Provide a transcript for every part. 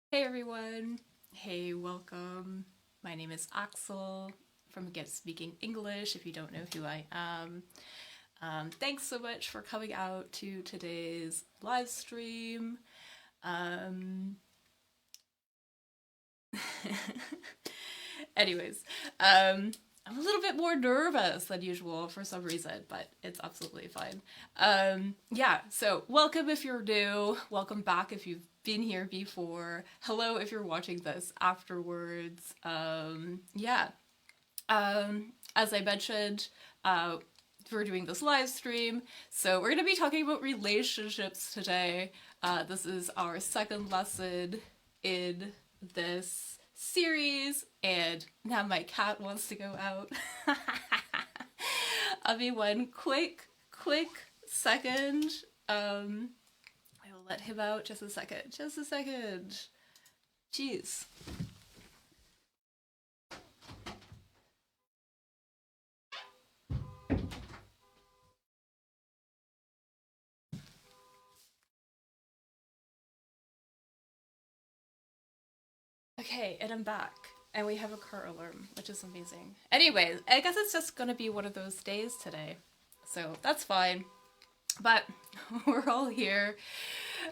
Hey everyone! Hey, welcome. My name is Axel from Get Speaking English, if you don't know who I am. Thanks so much for coming out to today's live stream. Um, anyways, I'm a little bit more nervous than usual for some reason, but it's absolutely fine. Yeah, so welcome if you're new. Welcome back if you've been here before. Hello if you're watching this afterwards. As I mentioned, we're doing this live stream, so we're going to be talking about relationships today. This is our second lesson in this series, and now my cat wants to go out. I'll be one quick second. I will let him out just a second. Just a second. Jeez. Okay, and I'm back. And we have a car alarm, which is amazing. Anyways, I guess it's just gonna be one of those days today. So that's fine. But we're all here.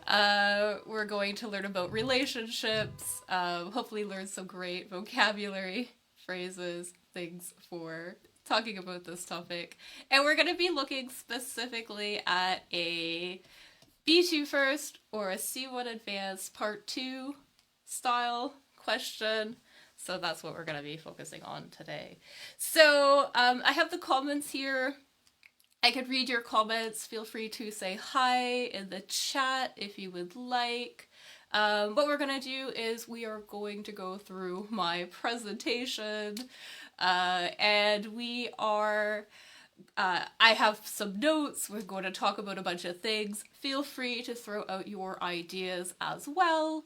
We're going to learn about relationships, hopefully, learn some great vocabulary, phrases, things for talking about this topic. And we're going to be looking specifically at a B2 first or a C1 advanced part 2 style question. So that's what we're going to be focusing on today. So I have the comments here. I could read your comments. Feel free to say hi in the chat if you would like. What we're going to do is we are going to go through my presentation and I have some notes. We're going to talk about a bunch of things. Feel free to throw out your ideas as well.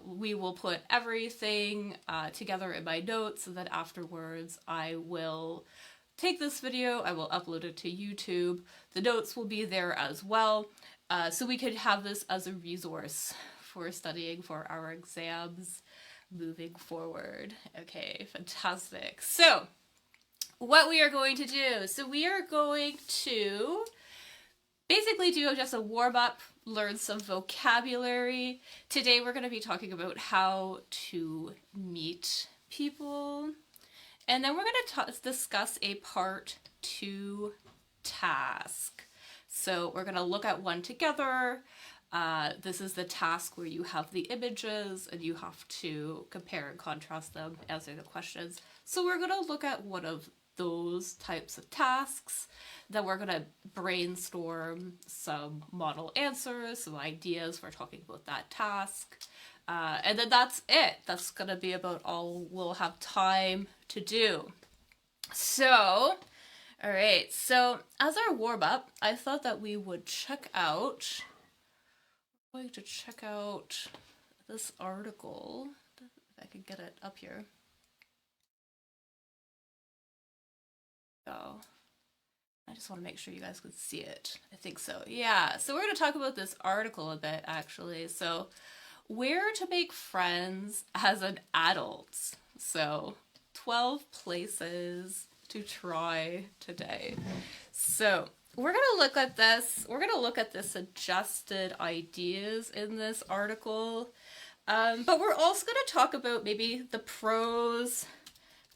We will put everything together in my notes so that afterwards I will take this video, I will upload it to YouTube. The notes will be there as well. So we could have this as a resource for studying for our exams moving forward. Okay, fantastic. So, what we are going to do. So we are going to basically do just a warm up, learn some vocabulary. Today we're going to be talking about how to meet people. And then we're going to discuss a part 2 task. So we're going to look at one together. This is the task where you have the images and you have to compare and contrast them, answer the questions. So we're going to look at one of those types of tasks. Then we're going to brainstorm some model answers, some ideas for talking about that task. And then that's it. That's going to be about all we'll have time to do. So, all right. So, as our warm up, I thought that we would check out. I'm going to check out this article. If I can get it up here. Oh, I just want to make sure you guys could see it. I think so. Yeah. So, we're going to talk about this article a bit, actually. So, where to make friends as an adult. So, 12 places to try today. So, we're going to look at this. We're going to look at the suggested ideas in this article. But we're also going to talk about maybe the pros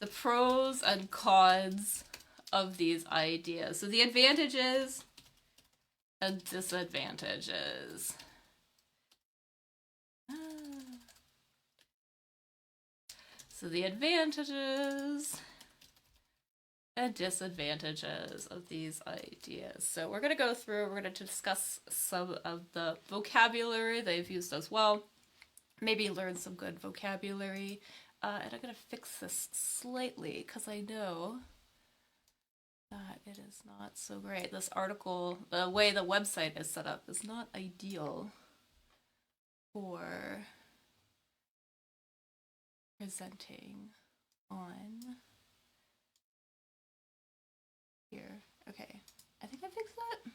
and cons of these ideas. So, the advantages and disadvantages. So the advantages and disadvantages of these ideas. So we're going to go through, we're going to discuss some of the vocabulary they've used as well. Maybe learn some good vocabulary. And I'm going to fix this slightly because I know that it is not so great. This article, the way the website is set up, is not ideal for presenting on here. Okay, I think I fixed that.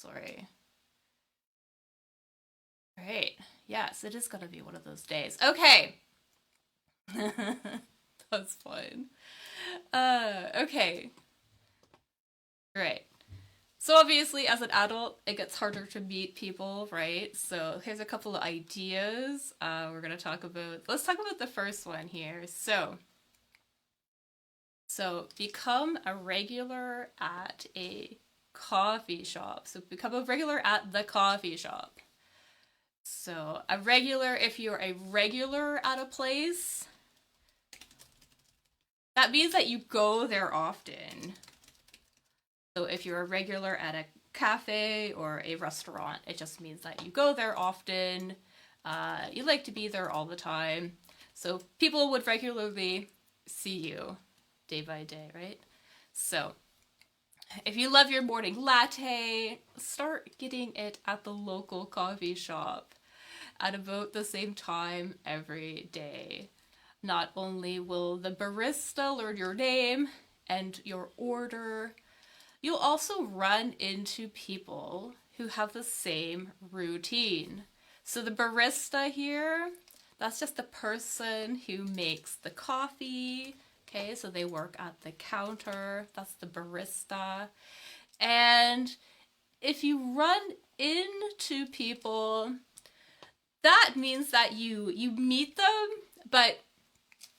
sorry. All right. Yes, it is gonna be one of those days. Okay. That's fine. Okay. Right. So obviously, as an adult, it gets harder to meet people, right? So here's a couple of ideas we're gonna talk about. Let's talk about the first one here. So become a regular at a coffee shop. So become a regular at the coffee shop. So a regular, if you're a regular at a place, that means that you go there often. So if you're a regular at a cafe or a restaurant, it just means that you go there often. You like to be there all the time. So people would regularly see you day by day, right? So if you love your morning latte, start getting it at the local coffee shop at about the same time every day. Not only will the barista learn your name and your order, you'll also run into people who have the same routine. So the barista here, that's just the person who makes the coffee. Okay, so they work at the counter. That's the barista. And if you run into people, that means that you meet them, but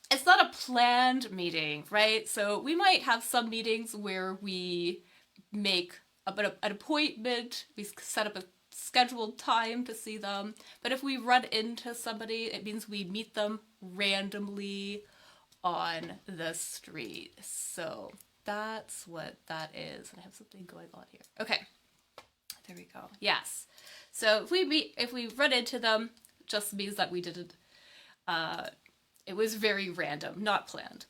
it's not a planned meeting, right? So we might have some meetings where we make an appointment, we set up a scheduled time to see them. But if we run into somebody, it means we meet them randomly on the street. So that's what that is. And I have something going on here. Okay, there we go. Yes. So if we run into them, just means that we didn't. It was very random, not planned.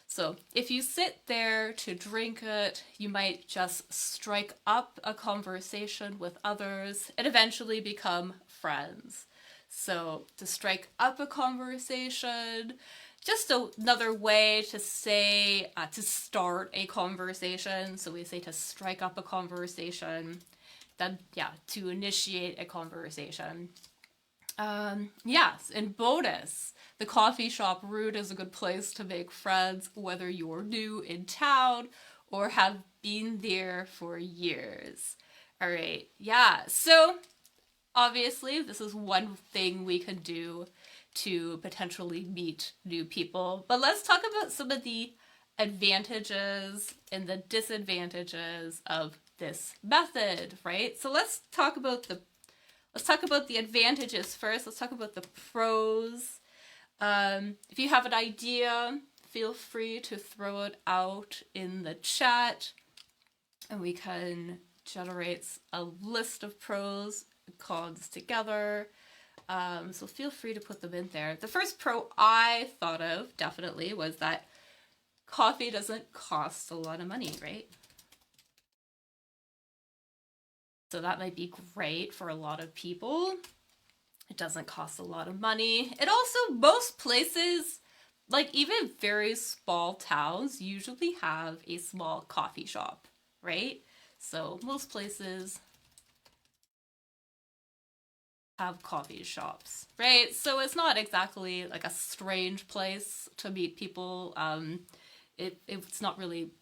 So if you sit there to drink it, you might just strike up a conversation with others and eventually become friends. So to strike up a conversation, just another way to say, to start a conversation. So we say to strike up a conversation, then yeah, to initiate a conversation. Yes, and bonus, the coffee shop route is a good place to make friends, whether you're new in town or have been there for years. All right, yeah, so obviously this is one thing we can do to potentially meet new people, but let's talk about some of the advantages and the disadvantages of this method, right? So let's talk about the advantages first. Let's talk about the pros. If you have an idea, feel free to throw it out in the chat and we can generate a list of pros and cons together. So feel free to put them in there. The first pro I thought of definitely was that coffee doesn't cost a lot of money, right? So that might be great for a lot of people. It doesn't cost a lot of money. It also, most places, like even very small towns, usually have a small coffee shop, right? So most places have coffee shops, right? So it's not exactly like a strange place to meet people. It's not really,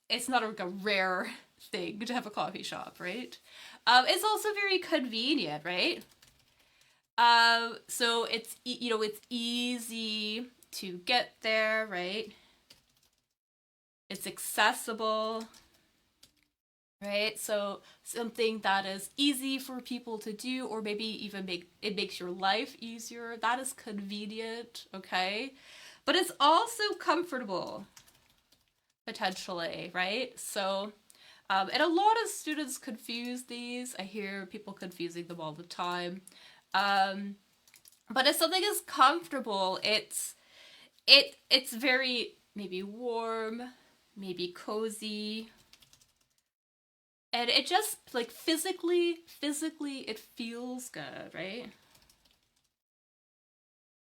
it's not like a rare thing to have a coffee shop, right? It's also very convenient, right? So it's it's easy to get there, right? It's accessible, right? So something that is easy for people to do, or maybe even makes your life easier. That is convenient, okay? But it's also comfortable, potentially, right? So, and a lot of students confuse these. I hear people confusing them all the time. But if something is comfortable, it's very maybe warm, maybe cozy. And it just like physically it feels good, right?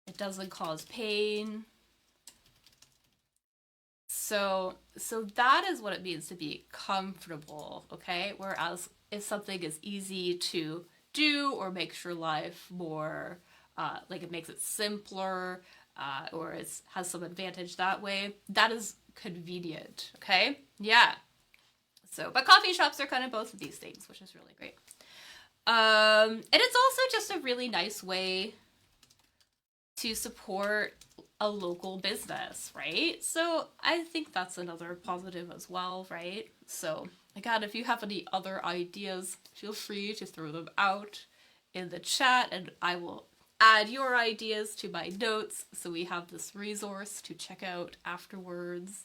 It doesn't cause pain. So that is what it means to be comfortable, okay? Whereas if something is easy to do or makes your life more, like it makes it simpler, or it has some advantage that way, that is convenient, okay? Yeah. So, but coffee shops are kind of both of these things, which is really great. And it's also just a really nice way to support a local business, right? So I think that's another positive as well, right? So again, if you have any other ideas, feel free to throw them out in the chat and I will add your ideas to my notes so we have this resource to check out afterwards.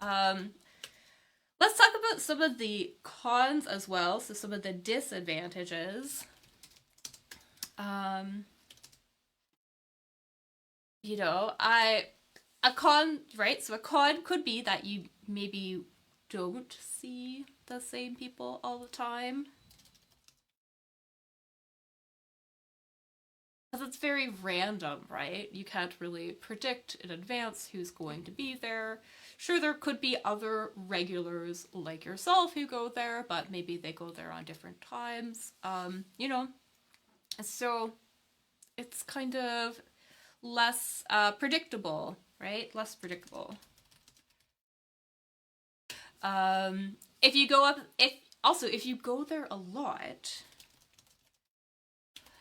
Let's talk about some of the cons as well, so some of the disadvantages. You know, a con, right? So a con could be that you maybe don't see the same people all the time. Because it's very random, right? You can't really predict in advance who's going to be there. Sure, there could be other regulars like yourself who go there, but maybe they go there on different times. You know, so it's kind of less predictable, right? Less predictable. If you go up, if you go there a lot,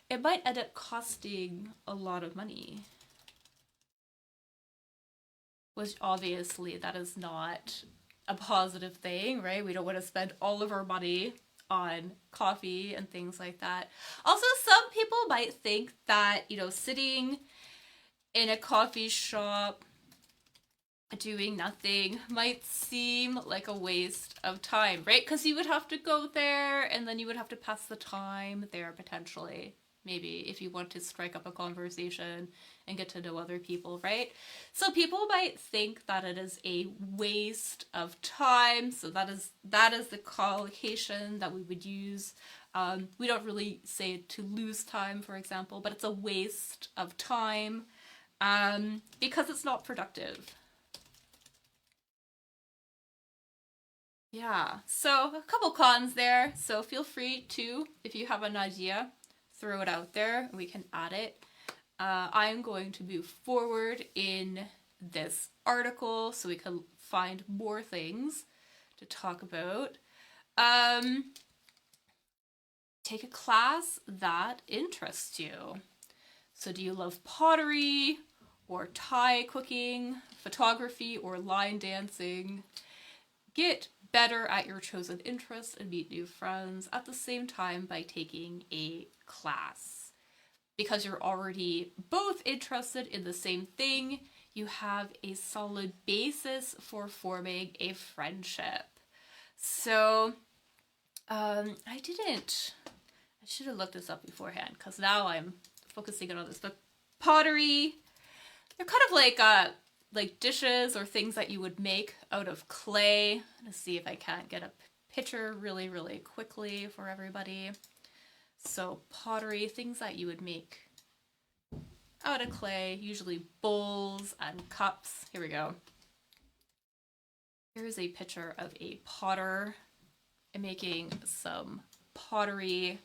it might end up costing a lot of money. Which obviously that is not a positive thing, right? We don't want to spend all of our money on coffee and things like that. Also, some people might think that, you know, sitting in a coffee shop doing nothing might seem like a waste of time, right? Because you would have to go there and then you would have to pass the time there potentially. Maybe if you want to strike up a conversation and get to know other people, right? So people might think that it is a waste of time. So that is the collocation that we would use. We don't really say to lose time, for example, but it's a waste of time because it's not productive. Yeah, so a couple cons there. So feel free to, if you have an idea, throw it out there and we can add it. I'm going to move forward in this article so we can find more things to talk about. Take a class that interests you. So do you love pottery or Thai cooking, photography, or line dancing? Get better at your chosen interests and meet new friends at the same time by taking a class. Because you're already both interested in the same thing, you have a solid basis for forming a friendship. So, I should have looked this up beforehand because now I'm focusing on this. But pottery, they're kind of like dishes or things that you would make out of clay. I'm gonna see if I can't get a picture really, really quickly for everybody. So pottery, things that you would make out of clay, usually bowls and cups. Here we go. Here's a picture of a potter making some pottery.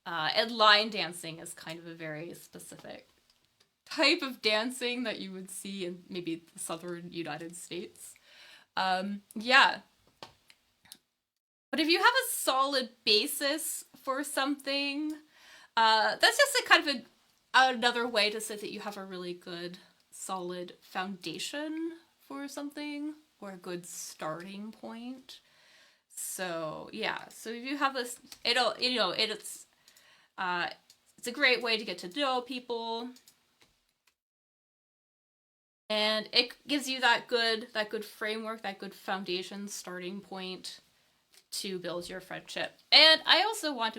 And line dancing is kind of a very specific type of dancing that you would see in maybe the southern United States. Yeah. But if you have a solid basis for something, that's just a kind of another way to say that you have a really good, solid foundation for something or a good starting point. So yeah, so if you have this, it's a great way to get to know people. And it gives you that good framework, that good foundation starting point to build your friendship. And I also want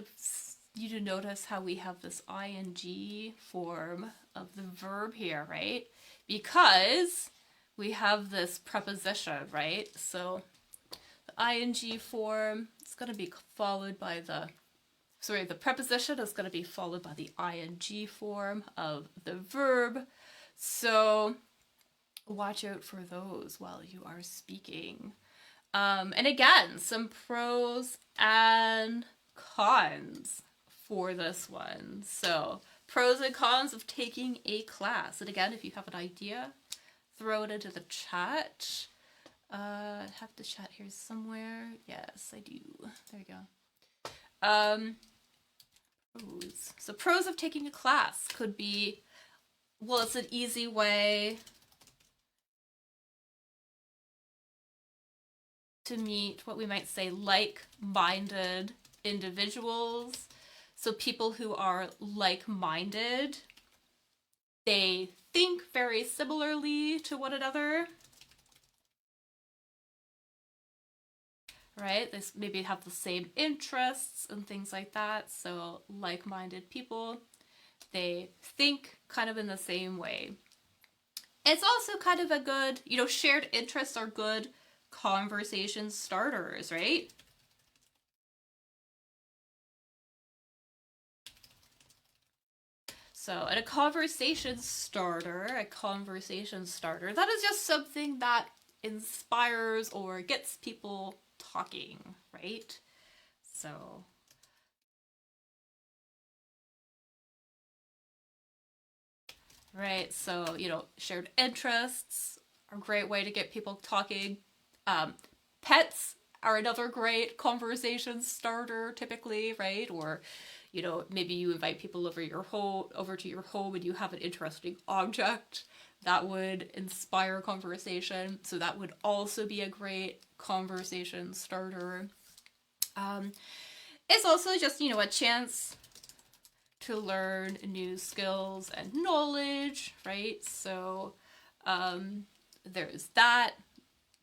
you to notice how we have this ing form of the verb here, right? Because we have this preposition, right? So the ing form is going to be followed by the preposition is going to be followed by the ing form of the verb. So watch out for those while you are speaking. And again, some pros and cons for this one. So, pros and cons of taking a class. And again, if you have an idea, throw it into the chat. I have the chat here somewhere. Yes, I do. There you go. Pros. So pros of taking a class could be, well, it's an easy way to meet what we might say like-minded individuals. So people who are like-minded, they think very similarly to one another. Right? They maybe have the same interests and things like that. So like-minded people, they think kind of in the same way. It's also kind of a good, shared interests are good conversation starters, right? So, and a conversation starter, that is just something that inspires or gets people talking, right? So, right, so, shared interests are a great way to get people talking. Pets are another great conversation starter, typically, right? Or, maybe you invite people over to your home, and you have an interesting object that would inspire conversation. So that would also be a great conversation starter. It's also just, a chance to learn new skills and knowledge, right? So there's that.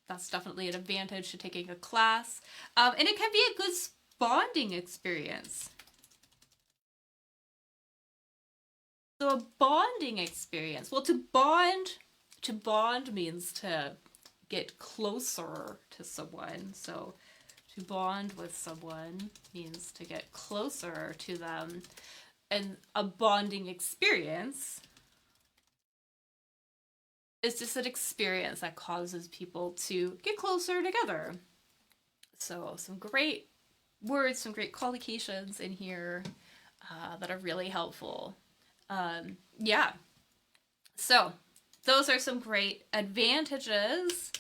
That's definitely an advantage to taking a class. And it can be a good bonding experience. So a bonding experience. Well, to bond means to get closer to someone. So to bond with someone means to get closer to them. And a bonding experience is just an experience that causes people to get closer together. So some great words, some great collocations in here that are really helpful. Yeah. So those are some great advantages.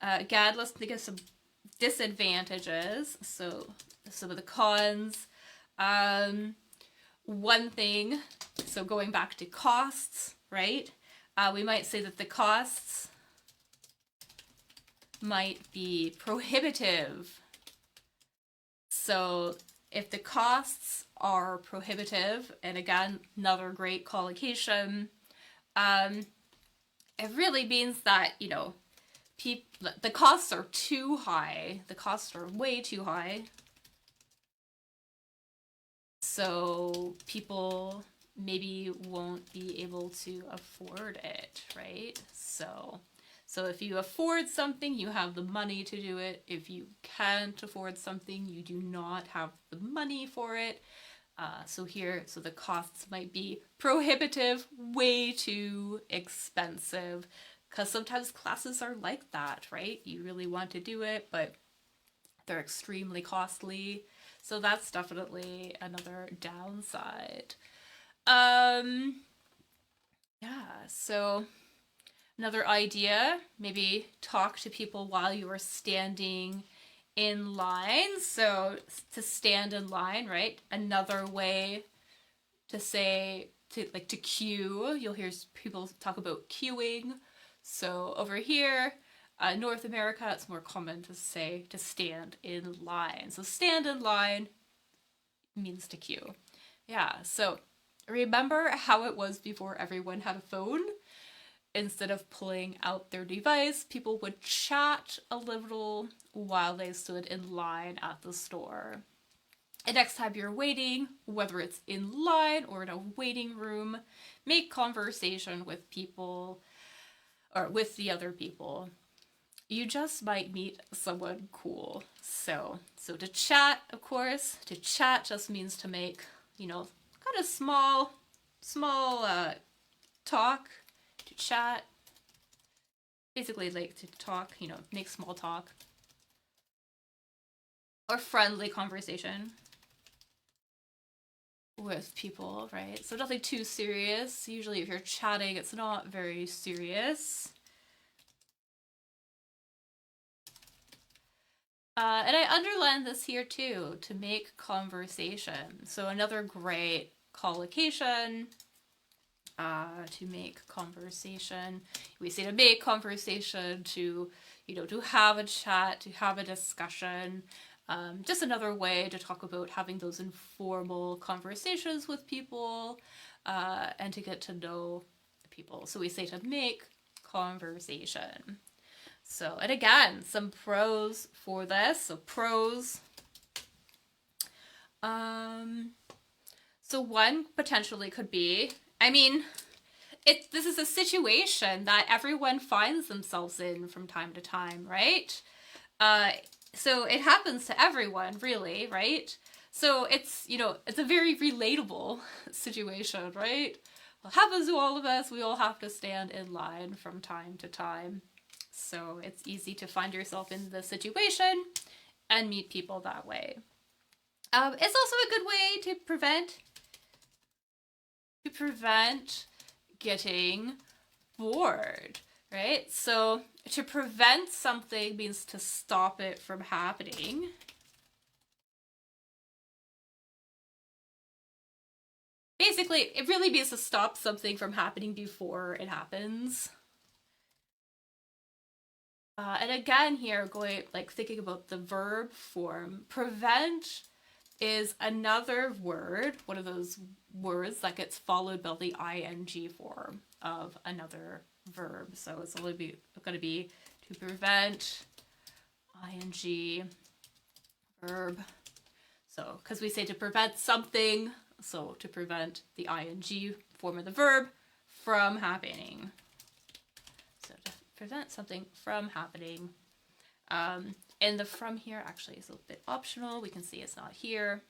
Again, let's think of some disadvantages. So some of the cons. One thing, so going back to costs, right? We might say that the costs might be prohibitive. So if the costs are prohibitive, and again, another great collocation, it really means that, the costs are too high. The costs are way too high. So people maybe won't be able to afford it, right? So if you afford something, you have the money to do it. If you can't afford something, you do not have the money for it. So the costs might be prohibitive, way too expensive, because sometimes classes are like that, right? You really want to do it, but they're extremely costly. So that's definitely another downside. Yeah, so another idea, maybe talk to people while you are standing in line. So to stand in line, right? Another way to say, to queue, you'll hear people talk about queuing. So over here, North America, it's more common to say to stand in line. So stand in line means to queue. Yeah, so remember how it was before everyone had a phone? Instead of pulling out their device, people would chat a little while they stood in line at the store. And next time you're waiting, whether it's in line or in a waiting room, make conversation with people or with the other people. You just might meet someone cool. So to chat, of course, to chat just means to make, kind of small talk, to chat. basically like to talk, make small talk or friendly conversation with people, right? So nothing too serious. Usually if you're chatting, it's not very serious. And I underline this here too, to make conversation. So another great collocation, to make conversation. We say to make conversation, to have a chat, to have a discussion. Just another way to talk about having those informal conversations with people, and to get to know people. So we say to make conversation. So, and again, some pros for this. So pros. So one potentially could be, this is a situation that everyone finds themselves in from time to time, right? So it happens to everyone, really, right? So it's a very relatable situation, right? It happens to all of us. We all have to stand in line from time to time. So it's easy to find yourself in the situation and meet people that way. It's also a good way to prevent getting bored, right? So to prevent something means to stop it from happening. Basically, it really means to stop something from happening before it happens. And again here, thinking about the verb form, prevent is another word, one of those words that gets followed by the ing form of another verb. So it's going to be to prevent, ing, verb. So, because we say to prevent something, so to prevent the ing form of the verb from happening. So to prevent something from happening. And the from here actually is a little bit optional. We can see it's not here,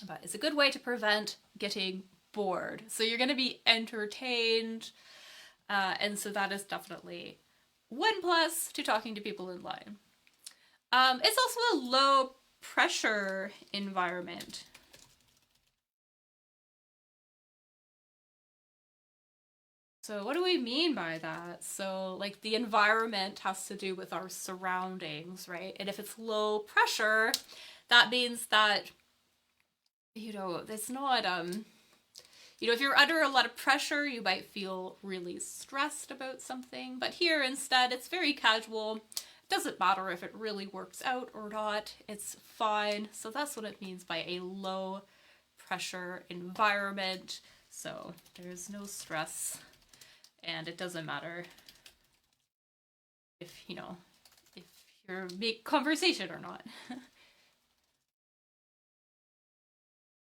but it's a good way to prevent getting bored. So you're going to be entertained. And so that is definitely one plus to talking to people in line. It's also a low pressure environment. So what do we mean by that? So like the environment has to do with our surroundings, right? And if it's low pressure, that means that, it's not, if you're under a lot of pressure, you might feel really stressed about something. But here instead, it's very casual. It doesn't matter if it really works out or not. It's fine. So that's what it means by a low pressure environment. So there's no stress. And it doesn't matter if you're make conversation or not.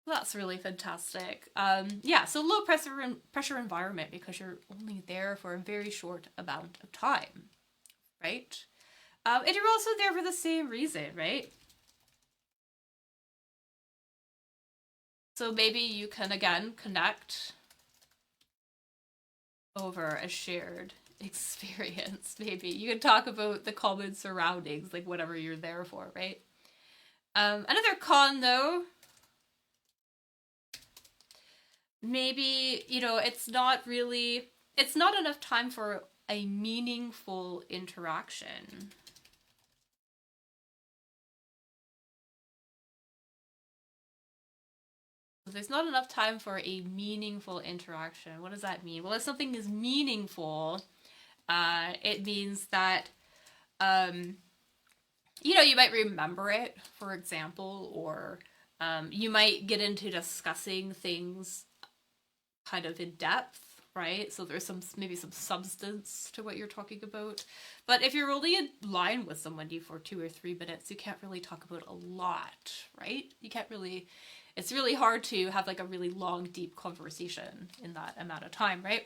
That's really fantastic. So low pressure environment because you're only there for a very short amount of time, right? And you're also there for the same reason, right? So maybe you can again connect over a shared experience. Maybe you can talk about the common surroundings, like whatever you're there for, right? Another con though, maybe it's not enough time for a meaningful interaction. There's not enough time for a meaningful interaction. What does that mean? Well, if something is meaningful, it means that, you might remember it, for example, or you might get into discussing things kind of in depth, right? So there's maybe some substance to what you're talking about. But if you're only in line with somebody for 2 or 3 minutes, you can't really talk about a lot, right? It's really hard to have like a really long, deep conversation in that amount of time, right?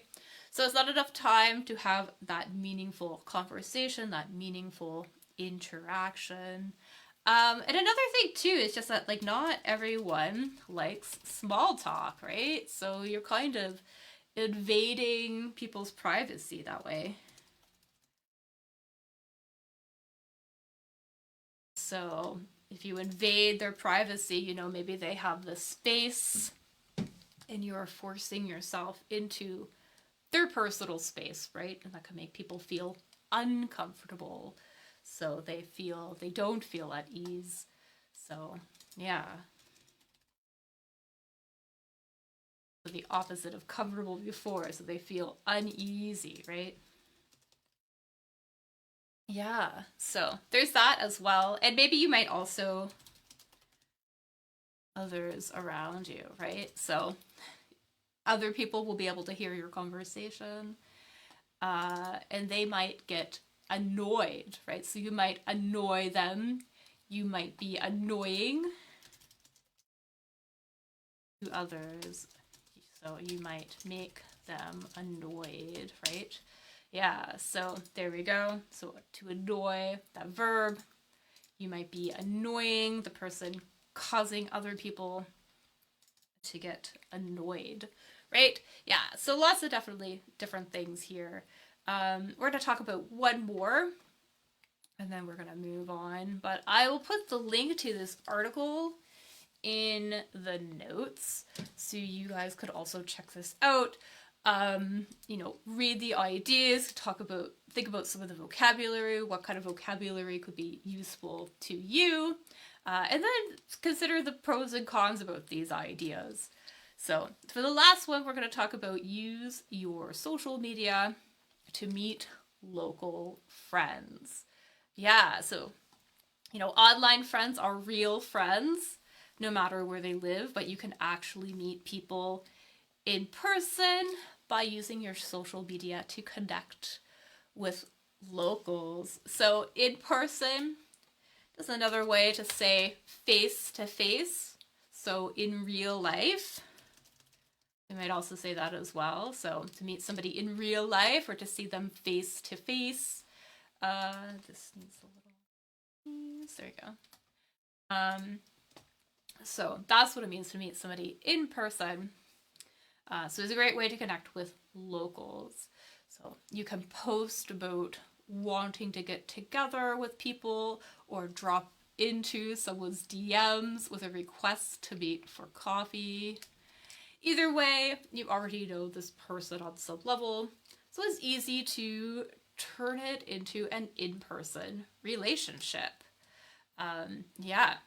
So it's not enough time to have that meaningful conversation, that meaningful interaction. And another thing too is just that like not everyone likes small talk, right? So you're kind of invading people's privacy that way. So if you invade their privacy, you know, maybe they have this space and you're forcing yourself into their personal space, right? And that can make people feel uncomfortable. So they don't feel at ease. So, yeah. So the opposite of comfortable before, so they feel uneasy, right? Yeah, so there's that as well. And maybe you might also others around you, right? So other people will be able to hear your conversation, and they might get annoyed, right? So you might annoy them. You might be annoying to others. So you might make them annoyed, right? Yeah, so there we go. So to annoy, that verb, you might be annoying the person, causing other people to get annoyed, right? Yeah, so lots of definitely different things here. We're going to talk about one more, and then we're going to move on. But I will put the link to this article in the notes, so you guys could also check this out. You know, read the ideas, think about some of the vocabulary, what kind of vocabulary could be useful to you, and then consider the pros and cons about these ideas. So for the last one, we're going to talk about use your social media to meet local friends. Yeah, so, you know, online friends are real friends no matter where they live, but you can actually meet people in person by using your social media to connect with locals. So in person is another way to say face to face. So in real life, you might also say that as well. So to meet somebody in real life or to see them face to face. This needs a little, there you go. So that's what it means to meet somebody in person. So it's a great way to connect with locals. So you can post about wanting to get together with people or drop into someone's DMs with a request to meet for coffee. Either way, you already know this person on some level, so it's easy to turn it into an in-person relationship. Yeah.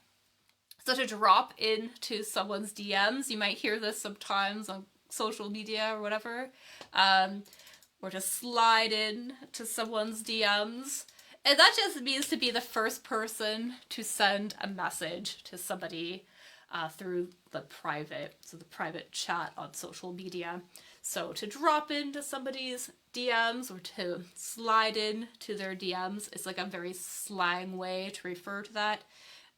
So to drop into someone's DMs, you might hear this sometimes on social media or whatever, or to slide in to someone's DMs. And that just means to be the first person to send a message to somebody through the private chat on social media. So to drop into somebody's DMs or to slide in to their DMs is like a very slang way to refer to that.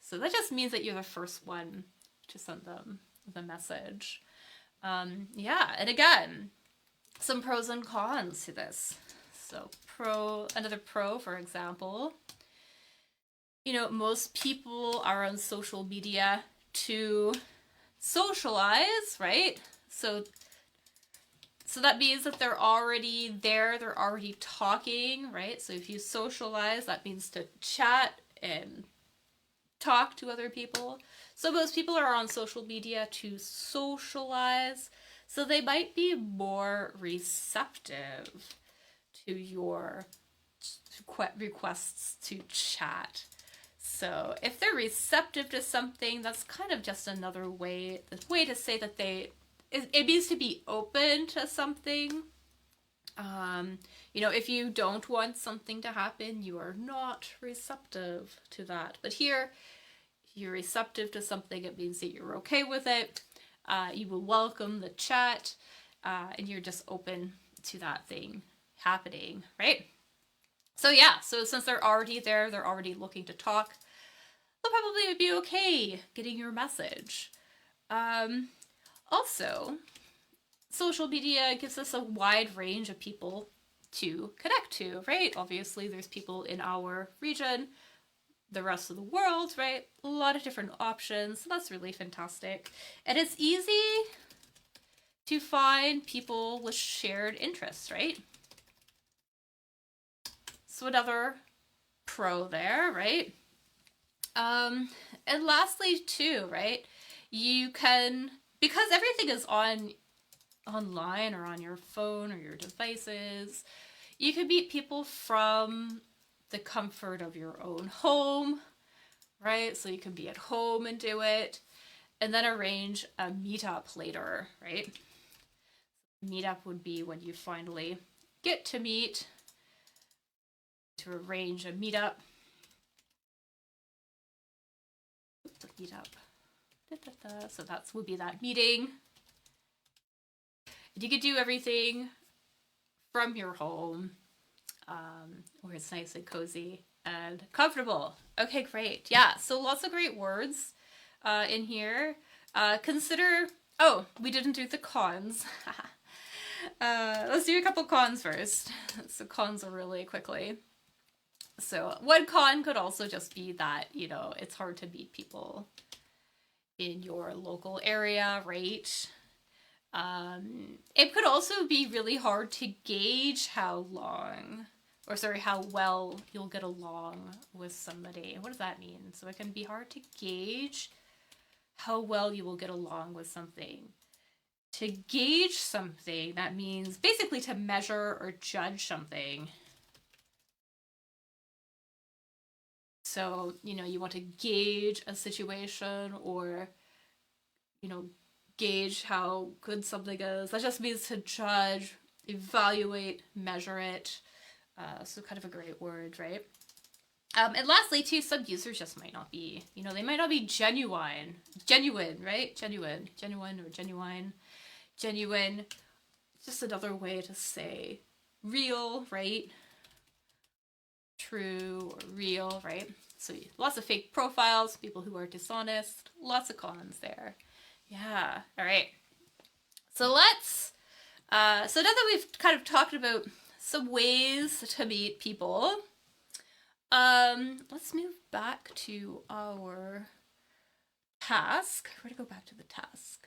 So that just means that you're the first one to send them the message. Yeah, and again, some pros and cons to this. So another pro, for example, you know, most people are on social media to socialize, right? So that means that they're already there, they're already talking, right? So if you socialize, that means to chat and talk to other people. So most people are on social media to socialize, so they might be more receptive to your requests to chat. So if they're receptive to something, that's kind of just another way to say that it means to be open to something. You know, if you don't want something to happen, you are not receptive to that. But here, if you're receptive to something, it means that you're okay with it. You will welcome the chat, and you're just open to that thing happening, right? So yeah, so since they're already there, they're already looking to talk, they'll probably be okay getting your message. Also, social media gives us a wide range of people to connect to, right? Obviously, there's people in our region, the rest of the world, right? A lot of different options. So that's really fantastic. And it's easy to find people with shared interests, right? So another pro there, right? And lastly too, right? You can, because everything is online or on your phone or your devices, you can meet people from the comfort of your own home, right? So you can be at home and do it, and then arrange a meetup later, right? Meetup would be when you finally get to meet, to arrange a meetup. Meetup. So that would be that meeting. And you could do everything from your home, where it's nice and cozy and comfortable. Okay, great. Yeah, so lots of great words in here. Consider, oh, we didn't do the cons. Let's do a couple cons first. So cons are really quickly. So one con could also just be that, you know, it's hard to meet people in your local area, right? It could also be really hard to gauge how well you'll get along with somebody. What does that mean? So it can be hard to gauge how well you will get along with something. To gauge something, that means basically to measure or judge something. So, you know, you want to gauge a situation, or, you know, gauge how good something is. That just means to judge, evaluate, measure it. So kind of a great word, right? And lastly, too, some users just might not be, you know, they might not be genuine, right? Genuine or genuine. Genuine, just another way to say real, right? True or real, right? So lots of fake profiles, people who are dishonest, lots of cons there. Yeah, all right. So let's, so now that we've kind of talked about some ways to meet people, let's move back to our task. We're gonna go back to the task.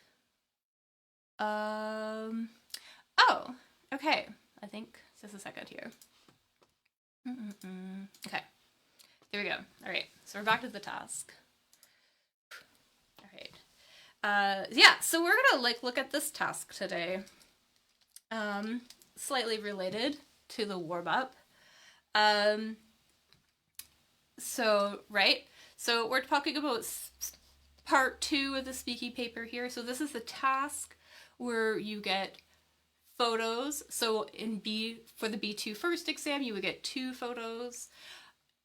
Oh, okay. I think just a second here. Okay, there we go. All right, so we're back to the task. All right. Yeah, so we're gonna look at this task today. Slightly related to the warm up. So we're talking about part 2 of the speaking paper here. So this is the task where you get photos. So for the B2 first exam, you would get 2 photos.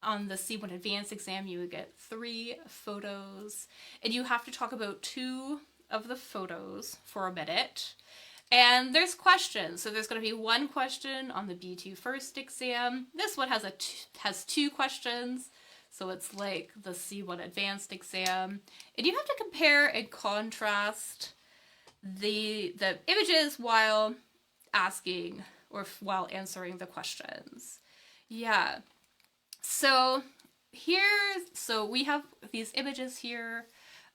On the C1 advanced exam, you would get 3 photos. And you have to talk about 2 of the photos for a minute. And there's questions. So there's going to be 1 question on the B2 first exam. This one has 2 questions. So it's like the C1 advanced exam. And you have to compare and contrast the images while asking or while answering the questions. Yeah. So we have these images here.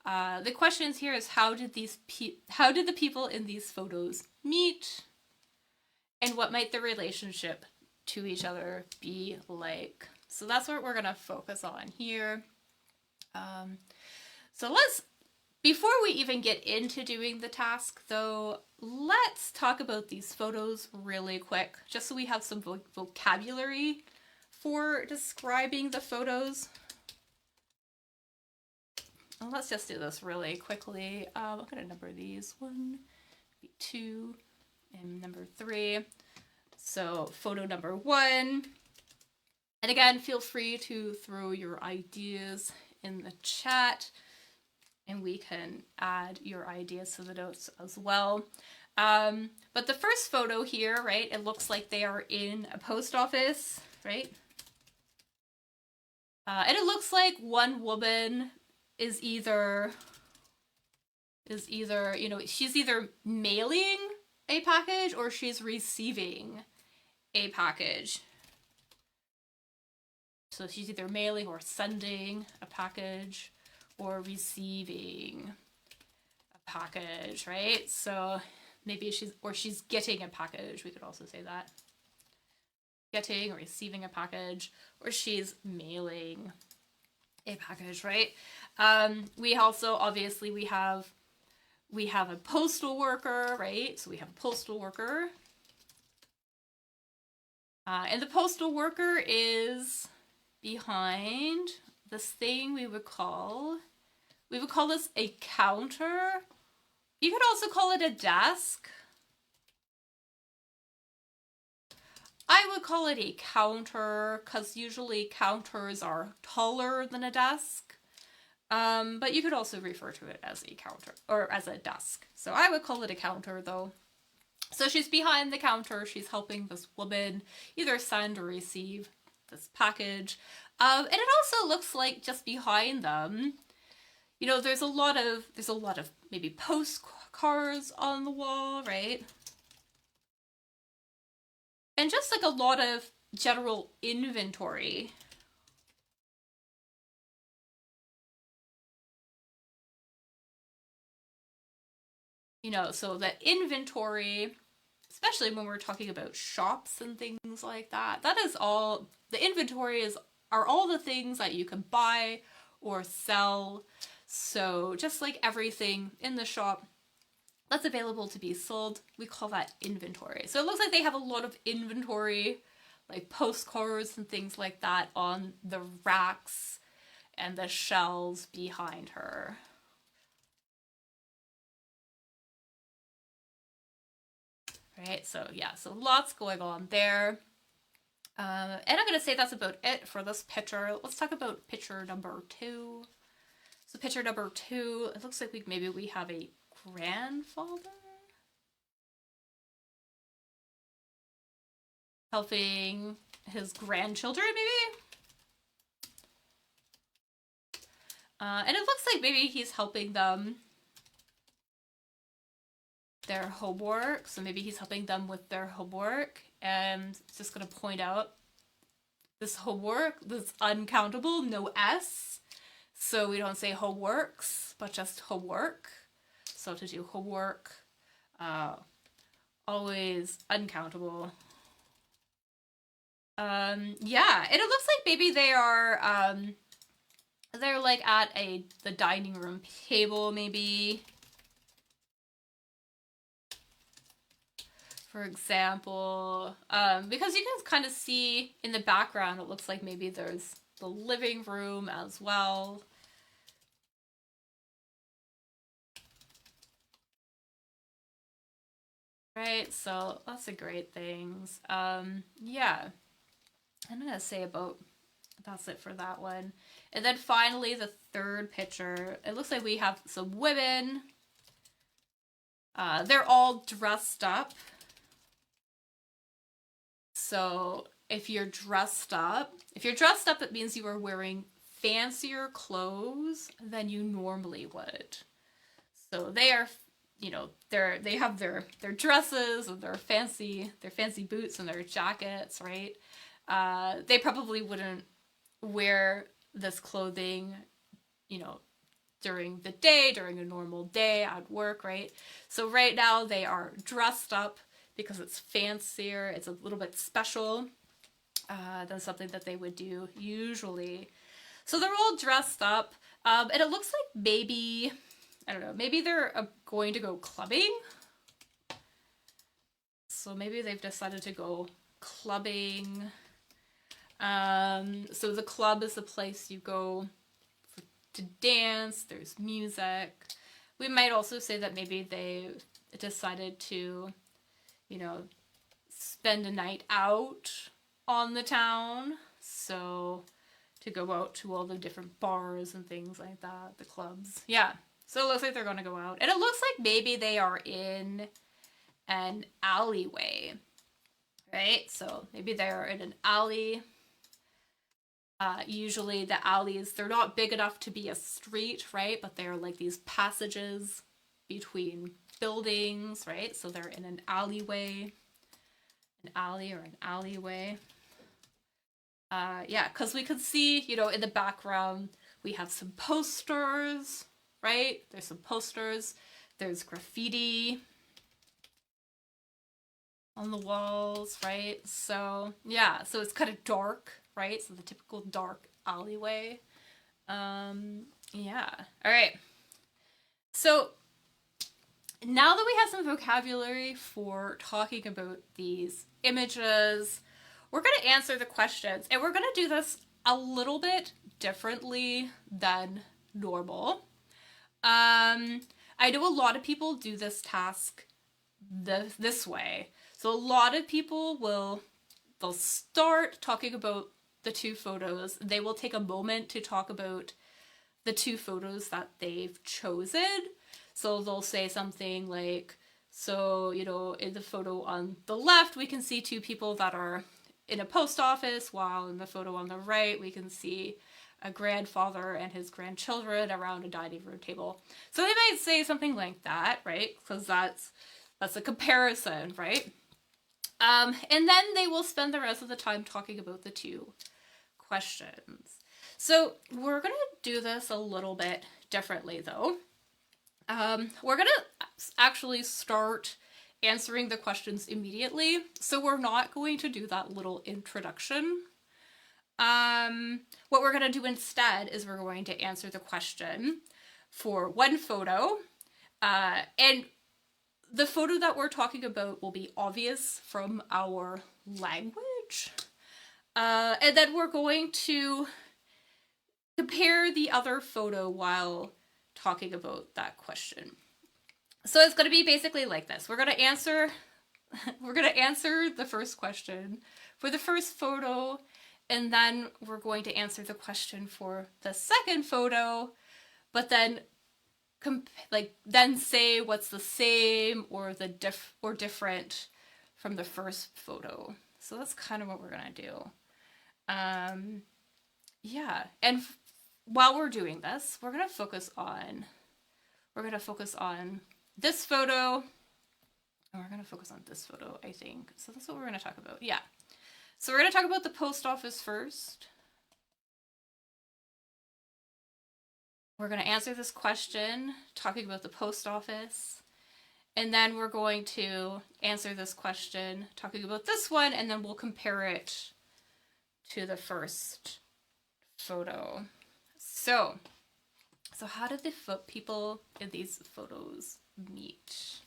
The questions here is how did the people in these photos meet, and what might the relationship to each other be like? So that's what we're gonna focus on here. So before we even get into doing the task though, let's talk about these photos really quick, just so we have some vocabulary for describing the photos. Well, let's just do this really quickly. I'm gonna number these 1, 2, and number 3. So photo number 1. And again, feel free to throw your ideas in the chat, and we can add your ideas to the notes as well. But the first photo here, right, it looks like they are in a post office, right? And it looks like one woman is either, you know, she's either mailing a package or she's receiving a package. So she's either mailing or sending a package or receiving a package, right? So maybe she's getting a package. We could also say that. Getting or receiving a package, or she's mailing a package, right? We also, obviously, we have a postal worker, right? So we have a postal worker. And the postal worker is behind this thing we would call this a counter. You could also call it a desk. I would call it a counter because usually counters are taller than a desk. But you could also refer to it as a counter or as a desk. So I would call it a counter though. So she's behind the counter. She's helping this woman either send or receive this package. And it also looks like just behind them, you know, there's a lot of maybe postcards on the wall, right? And just like a lot of general inventory. You know, so the inventory, especially when we're talking about shops and things like that, that is all, the inventory are all the things that you can buy or sell. So just like everything in the shop that's available to be sold, we call that inventory. So it looks like they have a lot of inventory, like postcards and things like that on the racks and the shelves behind her. Right, so yeah, so lots going on there. And I'm going to say that's about it for this picture. Let's talk about picture number 2. So picture number 2, it looks like maybe we have a grandfather helping his grandchildren, maybe? And it looks like maybe he's helping them their homework. So maybe he's helping them with their homework. And just going to point out this homework, this uncountable, no S. So we don't say homeworks, but just homework. So to do homework, always uncountable. Yeah, and it looks like maybe they are, they're like at the dining room table, maybe. For example, because you can kind of see in the background, it looks like maybe there's the living room as well. Right, so lots of great things. Yeah, I'm gonna say that's it for that one. And then finally, the third picture, it looks like we have some women. They're all dressed up. So if you're dressed up, it means you are wearing fancier clothes than you normally would. So they are, you know, they have their dresses and their fancy boots and their jackets, right? They probably wouldn't wear this clothing, you know, during the day, during a normal day at work, right? So right now they are dressed up because it's fancier, it's a little bit special than something that they would do usually. So they're all dressed up, and it looks like maybe, I don't know, maybe they're going to go clubbing. So maybe they've decided to go clubbing. So the club is the place you go to dance, there's music. We might also say that maybe they decided to, you know, spend a night out on the town. So to go out to all the different bars and things like that, the clubs. Yeah. So it looks like they're going to go out. And it looks like maybe they are in an alleyway, right? So maybe they're in an alley. Usually the alleys, they're not big enough to be a street, right? But they're like these passages between buildings, right? So they're in an alleyway, an alley or an alleyway. Yeah, because we could see, you know, in the background, we have some posters, right? There's some posters. There's graffiti on the walls, right? So, yeah, so it's kind of dark, right? So the typical dark alleyway. Yeah. All right. So now that we have some vocabulary for talking about these images, we're going to answer the questions, and we're going to do this a little bit differently than normal. I know a lot of people do this task this way. So a lot of people they'll start talking about the two photos. They will take a moment to talk about the two photos that they've chosen. So they'll say something like, so, in the photo on the left, we can see two people that are in a post office, while in the photo on the right, we can see a grandfather and his grandchildren around a dining room table. So they might say something like that, right? Because that's a comparison, right? And then they will spend the rest of the time talking about the two questions. So we're going to do this a little bit differently, though. We're going to actually start answering the questions immediately. So we're not going to do that little introduction. What we're going to do instead is we're going to answer the question for one photo. And the photo that we're talking about will be obvious from our language. And then we're going to compare the other photo while talking about that question. So it's going to be basically like this. We're going to answer the first question for the first photo, and then we're going to answer the question for the second photo, but then then say what's the same or different from the first photo. So that's kind of what we're going to do. Yeah, and while we're doing this, we're going to focus on this photo, and we're going to focus on this photo, I think. So that's what we're going to talk about. Yeah. So we're going to talk about the post office first. We're going to answer this question talking about the post office. And then we're going to answer this question talking about this one, and then we'll compare it to the first photo. So how did the people in these photos meet?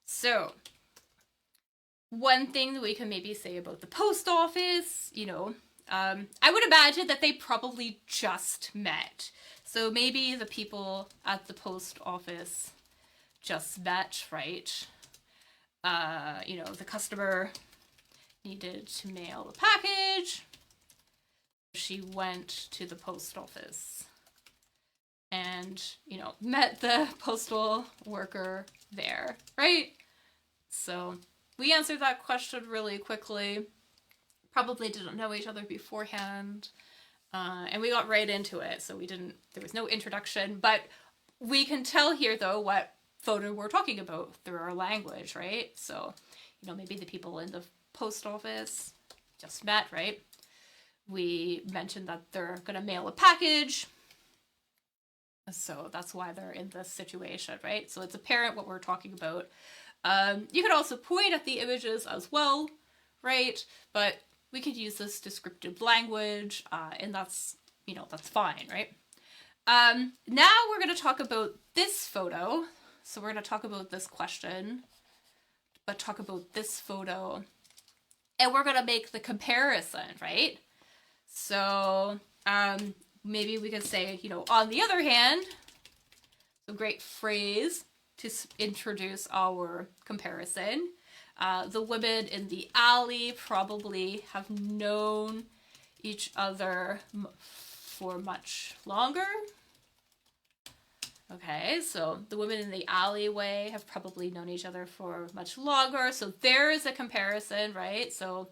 So one thing that we can maybe say about the post office, I would imagine that they probably just met. So maybe the people at the post office just met, right? The customer needed to mail a package. She went to the post office and, met the postal worker there, right? So we answered that question really quickly. Probably didn't know each other beforehand. And we got right into it. So there was no introduction, but we can tell here though what photo we're talking about through our language, right? So, maybe the people in the post office just met, right? We mentioned that they're going to mail a package. So that's why they're in this situation, right? So it's apparent what we're talking about. You could also point at the images as well, right? But we could use this descriptive language, and that's fine, right? Now we're going to talk about this photo. So we're going to talk about this question, but talk about this photo. And we're going to make the comparison, right? So maybe we could say, on the other hand, a great phrase to introduce our comparison. The women in the alley probably have known each other for much longer. Okay, so the women in the alleyway have probably known each other for much longer. So there is a comparison, right? So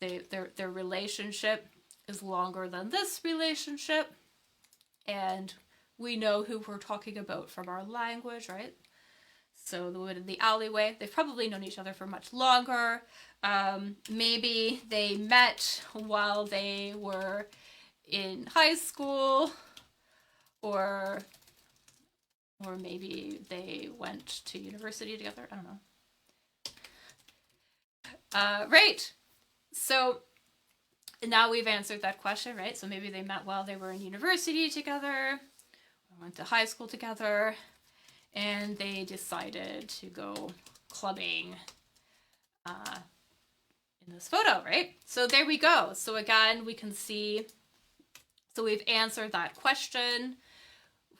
their relationship is longer than this relationship. And we know who we're talking about from our language, right? So the women in the alleyway, they've probably known each other for much longer. Maybe they met while they were in high school, or maybe they went to university together. I don't know. Right. So And now we've answered that question, right? So maybe they met while they were in university together, or went to high school together, and they decided to go clubbing in this photo, right? So there we go. So again, we can see, so we've answered that question.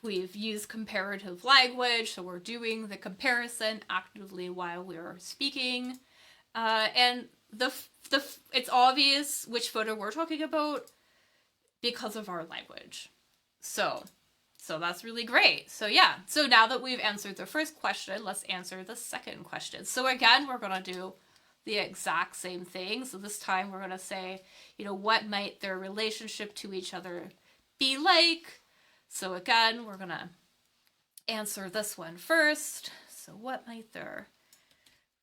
We've used comparative language, so we're doing the comparison actively while we're speaking. And it's obvious which photo we're talking about because of our language. So that's really great. So yeah, so now that we've answered the first question, let's answer the second question. So again, we're going to do the exact same thing. So this time we're going to say, what might their relationship to each other be like? So again, we're going to answer this one first. So what might their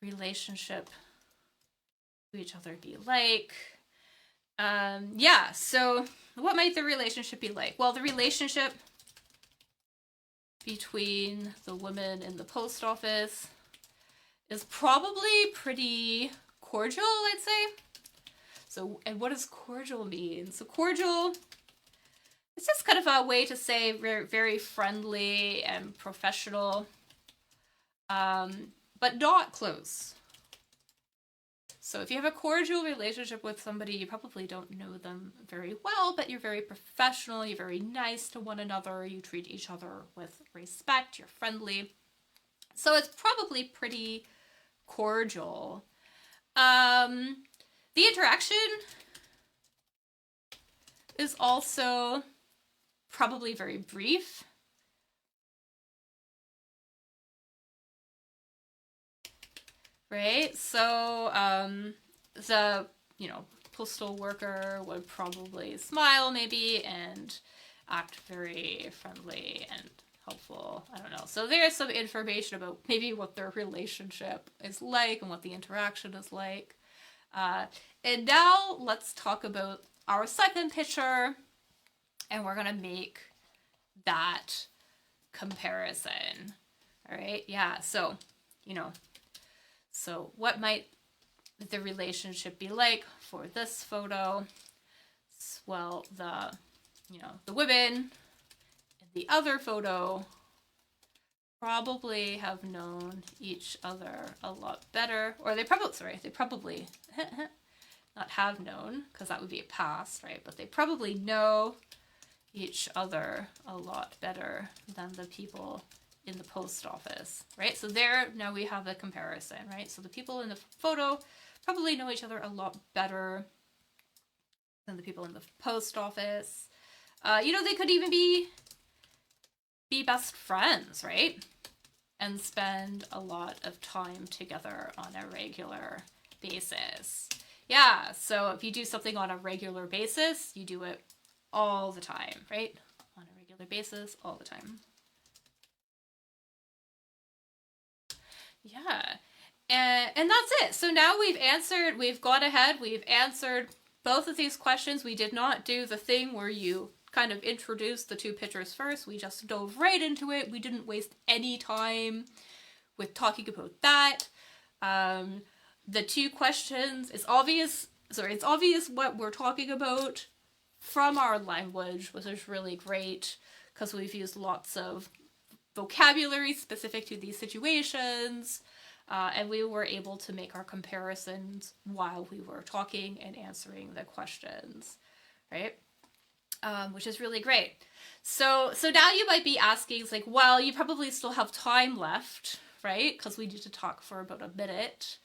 relationship to each other be like? So what might the relationship be like? Well, the relationship between the woman in the post office is probably pretty cordial, I'd say. So, and what does cordial mean? So cordial, it's just kind of a way to say very, very friendly and professional, but not close. So if you have a cordial relationship with somebody, you probably don't know them very well, but you're very professional, you're very nice to one another, you treat each other with respect, you're friendly. So it's probably pretty cordial. The interaction is also probably very brief. Right? So the, postal worker would probably smile maybe and act very friendly and helpful. I don't know. So there's some information about maybe what their relationship is like and what the interaction is like. And now let's talk about our second picture, and we're going to make that comparison. All right? Yeah. So, so what might the relationship be like for this photo? Well, the women in the other photo probably have known each other a lot better, or they probably not have known, because that would be a past, right? But they probably know each other a lot better than the people in the post office, right? So there, now we have the comparison, right? So the people in the photo probably know each other a lot better than the people in the post office. They could even be best friends, right? And spend a lot of time together on a regular basis. Yeah, so if you do something on a regular basis, you do it all the time, right? On a regular basis, all the time. Yeah. And that's it. So now we've gone ahead, we've answered both of these questions. We did not do the thing where you kind of introduced the two pictures first. We just dove right into it. We didn't waste any time with talking about that. The two questions, it's obvious what we're talking about from our language, which is really great because we've used lots of vocabulary specific to these situations, and we were able to make our comparisons while we were talking and answering the questions, right? Which is really great. So now you might be asking, it's like, well, you probably still have time left, right? Because we need to talk for about a minute.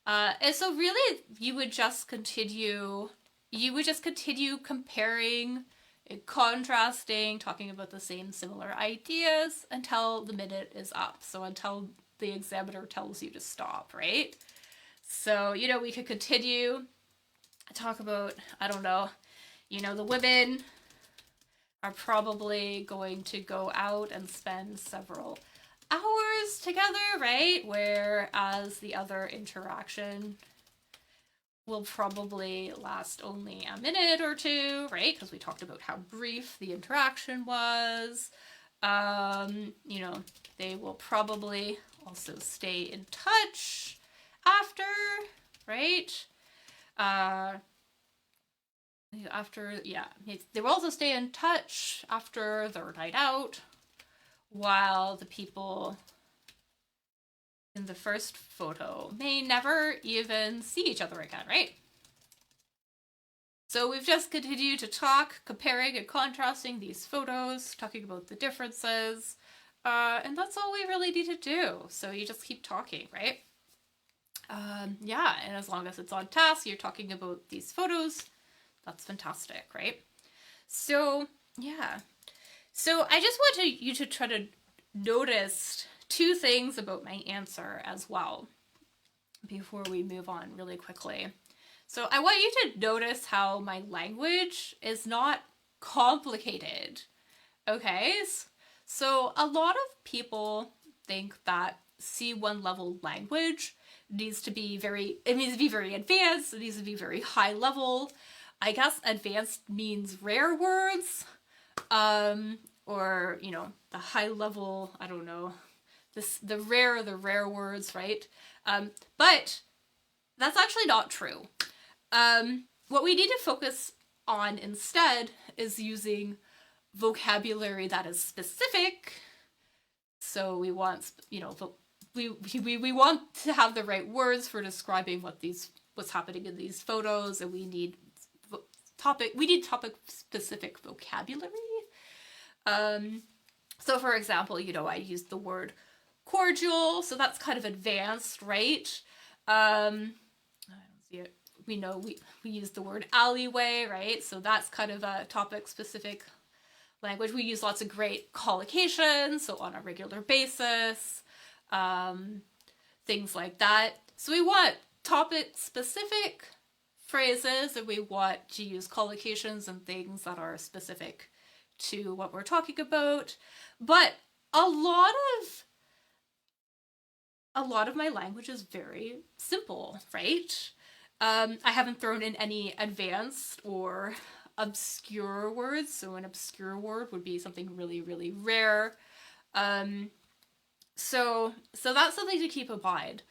And so really, you would just continue comparing, contrasting, talking about the same similar ideas until the minute is up. So until the examiner tells you to stop, right? So, we could continue to talk about, I don't know, the women are probably going to go out and spend several hours together, right? Whereas the other interaction will probably last only a minute or two, right? Because we talked about how brief the interaction was. They will probably also stay in touch after, right? After, yeah, they will also stay in touch after their night out, while the people in the first photo may never even see each other again, right? So we've just continued to talk, comparing and contrasting these photos, talking about the differences, and that's all we really need to do. So you just keep talking, right? Yeah, and as long as it's on task, you're talking about these photos, that's fantastic, right? So, yeah. So I just want you to try to notice two things about my answer as well before we move on really quickly. So I want you to notice how my language is not complicated. Okay? So a lot of people think that C1 level language needs to be very advanced, it needs to be very high level. I guess advanced means rare words, or, you know, the high level, I don't know, the rare words, right? But that's actually not true. What we need to focus on instead is using vocabulary that is specific. So we want, you know, we want to have the right words for describing what's happening in these photos, and we need topic specific vocabulary. So for example, you know, I used the word cordial, so that's kind of advanced, right? I don't see it. We know we use the word alleyway, right? So that's kind of a topic specific language. We use lots of great collocations, so on a regular basis, things like that. So we want topic specific phrases, and we want to use collocations and things that are specific to what we're talking about. But a lot of my language is very simple, right? I haven't thrown in any advanced or obscure words. So an obscure word would be something really, really rare. So that's something to keep in mind.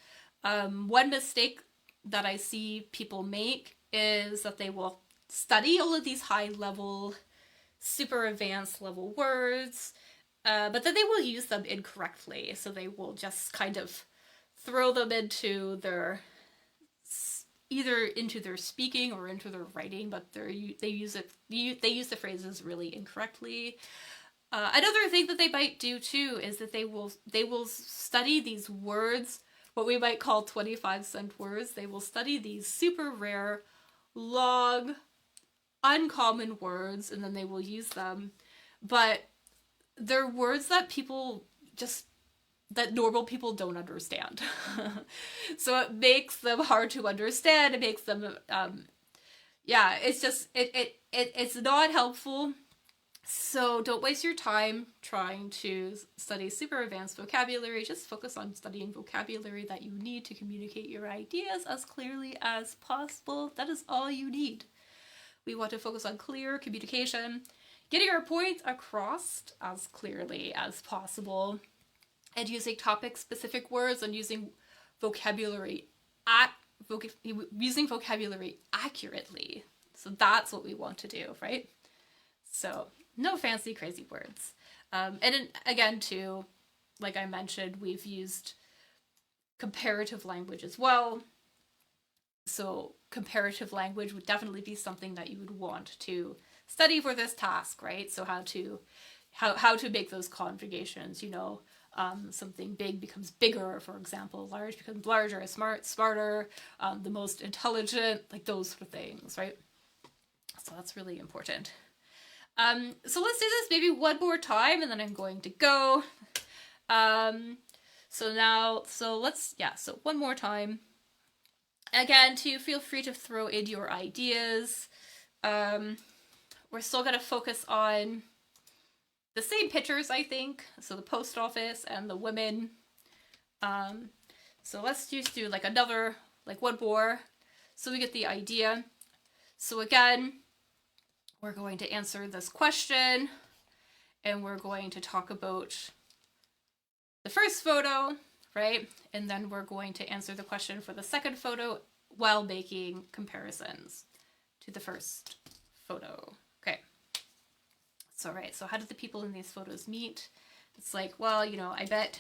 One mistake that I see people make is that they will study all of these high level, super advanced level words, but then they will use them incorrectly. So they will just kind of throw them into their either into their speaking or into their writing, but they use the phrases really incorrectly. Another thing that they might do too is that they will study these words, what we might call 25-cent words. They will study these super rare, long, uncommon words, and then they will use them. But they're words that normal people don't understand. So it makes them hard to understand. It makes them, it's just, it's not helpful. So don't waste your time trying to study super advanced vocabulary. Just focus on studying vocabulary that you need to communicate your ideas as clearly as possible. That is all you need. We want to focus on clear communication, getting our point across as clearly as possible, and using topic-specific words and using vocabulary accurately. So that's what we want to do, right? So no fancy, crazy words. And then, again, too, like I mentioned, we've used comparative language as well. So comparative language would definitely be something that you would want to study for this task, right? So how to make those conjugations, you know, something big becomes bigger, for example, large becomes larger, smarter, the most intelligent, like those sort of things, right? So that's really important. So let's do this maybe one more time, and then I'm going to go. So one more time. Again, feel free to throw in your ideas. We're still going to focus on the same pictures, I think. So the post office and the women. So let's just do like another, like one more, so we get the idea. So again, we're going to answer this question, and we're going to talk about the first photo, right? And then we're going to answer the question for the second photo while making comparisons to the first photo. Okay. So, right. So how did the people in these photos meet? It's like, well, you know, I bet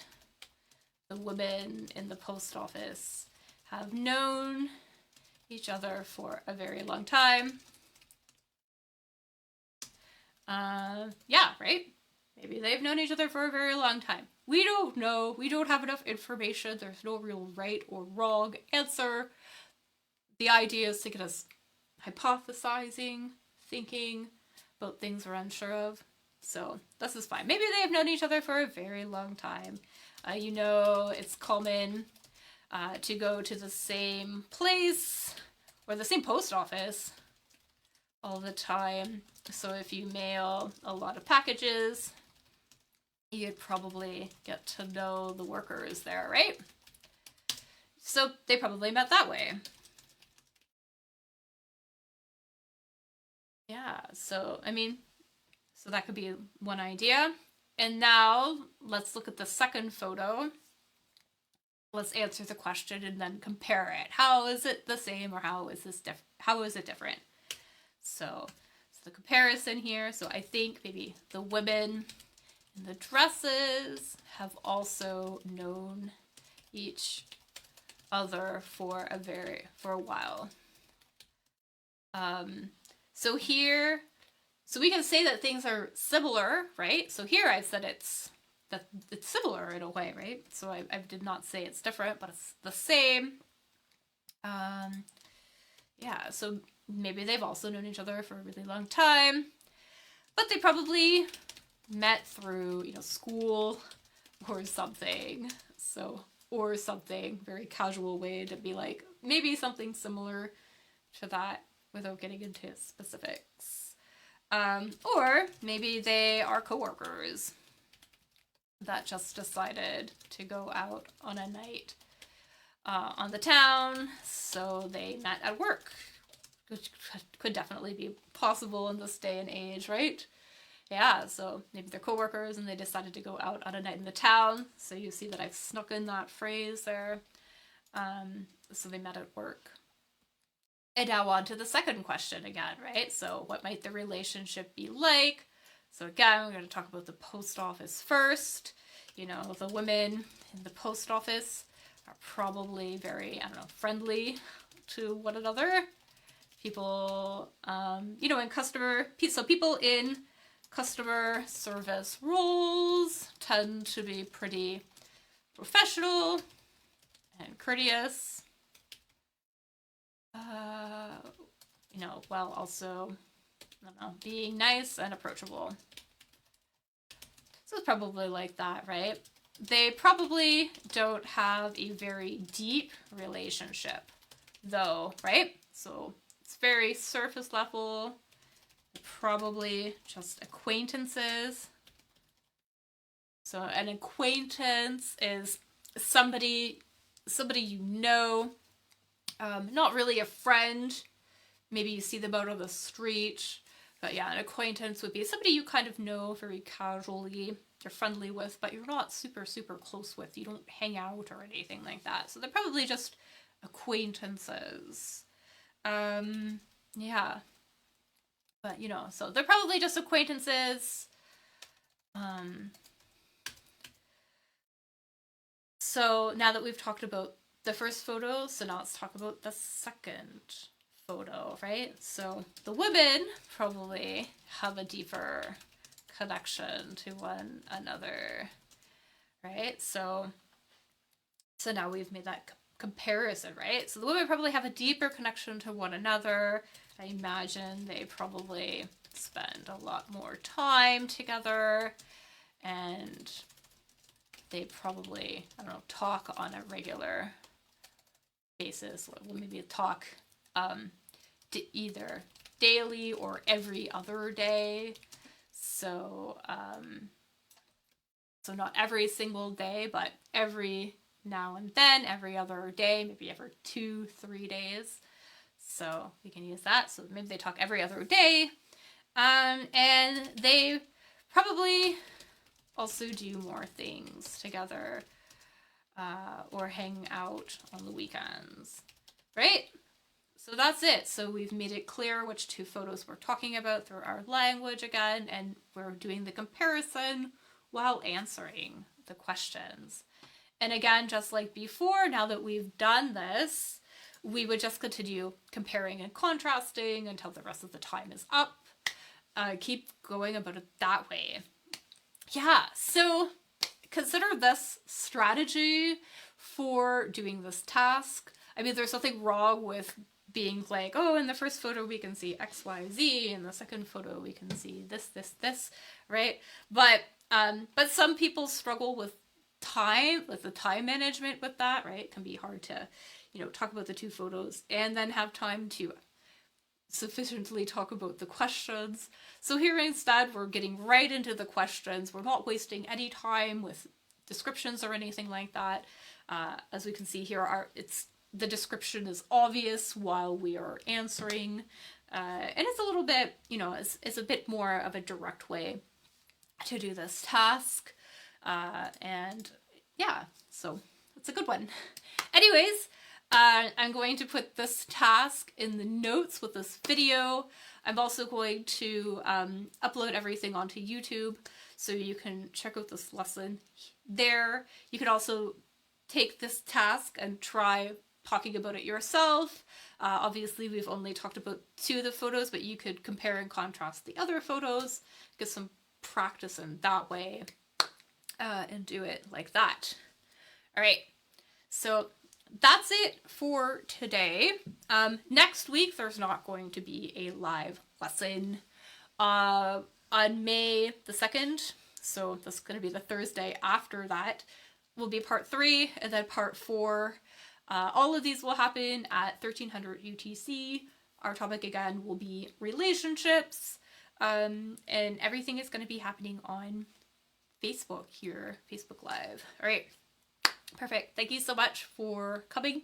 the women in the post office have known each other for a very long time. Yeah, right? Maybe they've known each other for a very long time. We don't know. We don't have enough information. There's no real right or wrong answer. The idea is to get us hypothesizing, thinking about things we're unsure of. So this is fine. Maybe they have known each other for a very long time. You know, it's common to go to the same place or the same post office all the time. So if you mail a lot of packages, you'd probably get to know the workers there, right? So they probably met that way. Yeah, so, I mean, so that could be one idea. And now let's look at the second photo. Let's answer the question and then compare it. How is it the same, or how is it different? So the comparison here. So I think maybe the women in the dresses have also known each other for a while. So here, so we can say that things are similar, right? So here I've said it's similar in a way, right? So I did not say it's different, but it's the same. Yeah, so maybe they've also known each other for a really long time, but they probably met through, you know, school or something. So, or something, very casual way to be like, maybe something similar to that without getting into specifics. Or maybe they are coworkers that just decided to go out on a night on the town, so they met at work, which could definitely be possible in this day and age, right? Yeah, so maybe they're coworkers and they decided to go out on a night in the town. So you see that I've snuck in that phrase there. So they met at work. And now on to the second question again, right? So what might the relationship be like? So again, we're going to talk about the post office first. You know, the women in the post office are probably very, I don't know, friendly to one another. People, you know, so people in customer service roles tend to be pretty professional and courteous. You know, while also, I don't know, being nice and approachable. So it's probably like that, right? They probably don't have a very deep relationship, though, right? So it's very surface level, probably just acquaintances. So an acquaintance is somebody you know, not really a friend. Maybe you see them out on the street. But yeah, an acquaintance would be somebody you kind of know very casually, you're friendly with, but you're not super, super close with. You don't hang out or anything like that. So they're probably just acquaintances. Yeah. But, you know, so they're probably just acquaintances. So now that we've talked about the first photo, so now let's talk about the second photo, right? So the women probably have a deeper connection to one another, right? So now we've made that comparison, right? So the women probably have a deeper connection to one another. I imagine they probably spend a lot more time together, and they probably, I don't know, talk on a regular basis. Maybe talk either daily or every other day. So, so not every single day, but every now and then, every other day, maybe every 2-3 days. So we can use that. So maybe they talk every other day. And they probably also do more things together or hang out on the weekends, right? So that's it. So we've made it clear which two photos we're talking about through our language again, and we're doing the comparison while answering the questions. And again, just like before, now that we've done this, we would just continue comparing and contrasting until the rest of the time is up. Keep going about it that way. Yeah, so consider this strategy for doing this task. I mean, there's nothing wrong with being like, oh, in the first photo we can see X, Y, Z, in the second photo we can see this, right? But some people struggle with the time management with that, right? It can be hard to, talk about the two photos and then have time to sufficiently talk about the questions. So here instead, we're getting right into the questions. We're not wasting any time with descriptions or anything like that. As we can see here, the description is obvious while we are answering. And it's a little bit, it's a bit more of a direct way to do this task. And yeah, so it's a good one. Anyways, I'm going to put this task in the notes with this video. I'm also going to upload everything onto YouTube, so you can check out this lesson there. You can also take this task and try talking about it yourself. Obviously, we've only talked about 2 of the photos, but you could compare and contrast the other photos, get some practice in that way, and do it like that. All right, so that's it for today. Next week, there's not going to be a live lesson. On May the 2nd, so this is going to be the Thursday after that, will be part 3, and then part 4. All of these will happen at 1300 UTC. Our topic again will be relationships, and everything is going to be happening on Facebook here, Facebook Live. All right, perfect. Thank you so much for coming,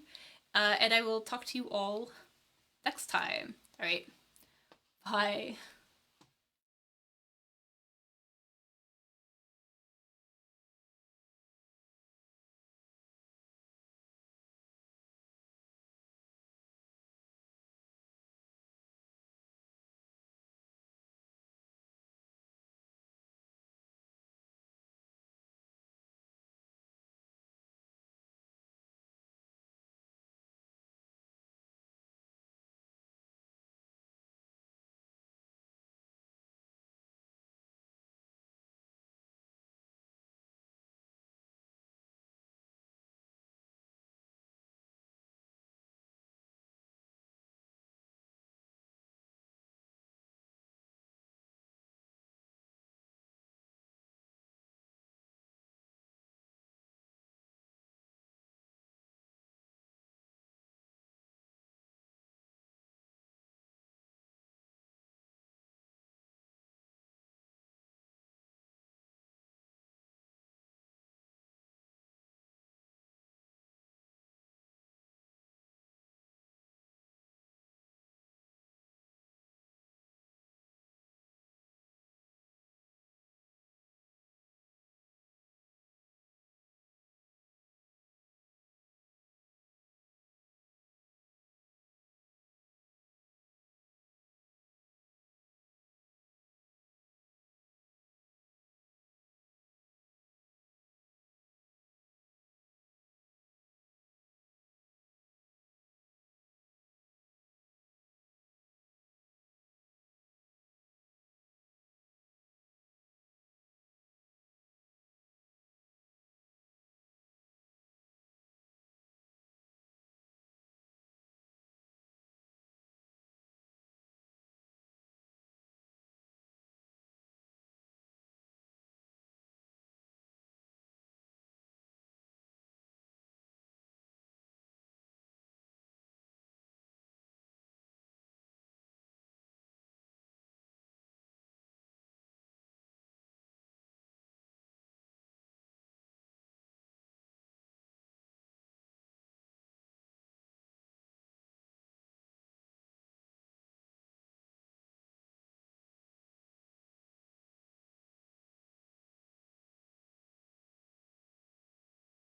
and I will talk to you all next time. All right, bye.